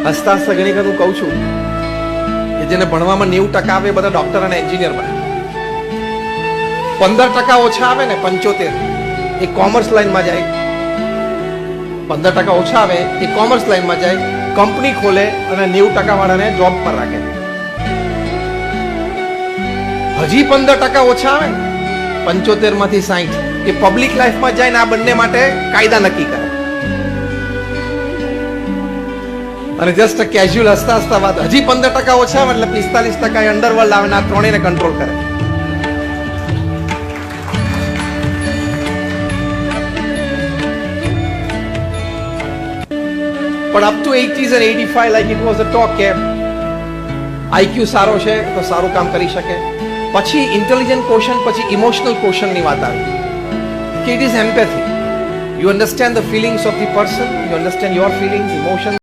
હસતા હસતા ઘણી વખત હું કહું છું કે જેને ભણવામાં 90% આવે એ બધા ડોક્ટર અને એન્જિનિયર બને. 15% ઓછા આવે ને 75 એ કોમર્સ લાઈનમાં જાય. 15% ઓછા આવે એ કોમર્સ લાઈનમાં જાય, કંપની ખોલે અને 90% વાળાને જોબ પર રાખે. હજી 15% ઓછા આવે ને 75 માંથી 60 એ પબ્લિક લાઈફમાં જાય ને આ બંને માટે કાયદા નક્કી કરે. અને જસ્ટ કેઝ્યુઅલ હસતા હસતા વાત, હજી 15% ઓછા આવે એટલે 45% અંડરવર્લ્ડ આવે ને આ ત્રણેયને કંટ્રોલ કરે. પણ up to 80s and 85 like it was a talk કે આઈક્યુ સારો છે તો સારું કામ કરી શકે. પછી ઇન્ટેલિજન્ટ ક્વેશ્ચન, પછી ઇમોશનલ ક્વેશ્ચનની વાત આવી કે it is empathy. You understand the feelings of the person, you understand your feelings, emotion.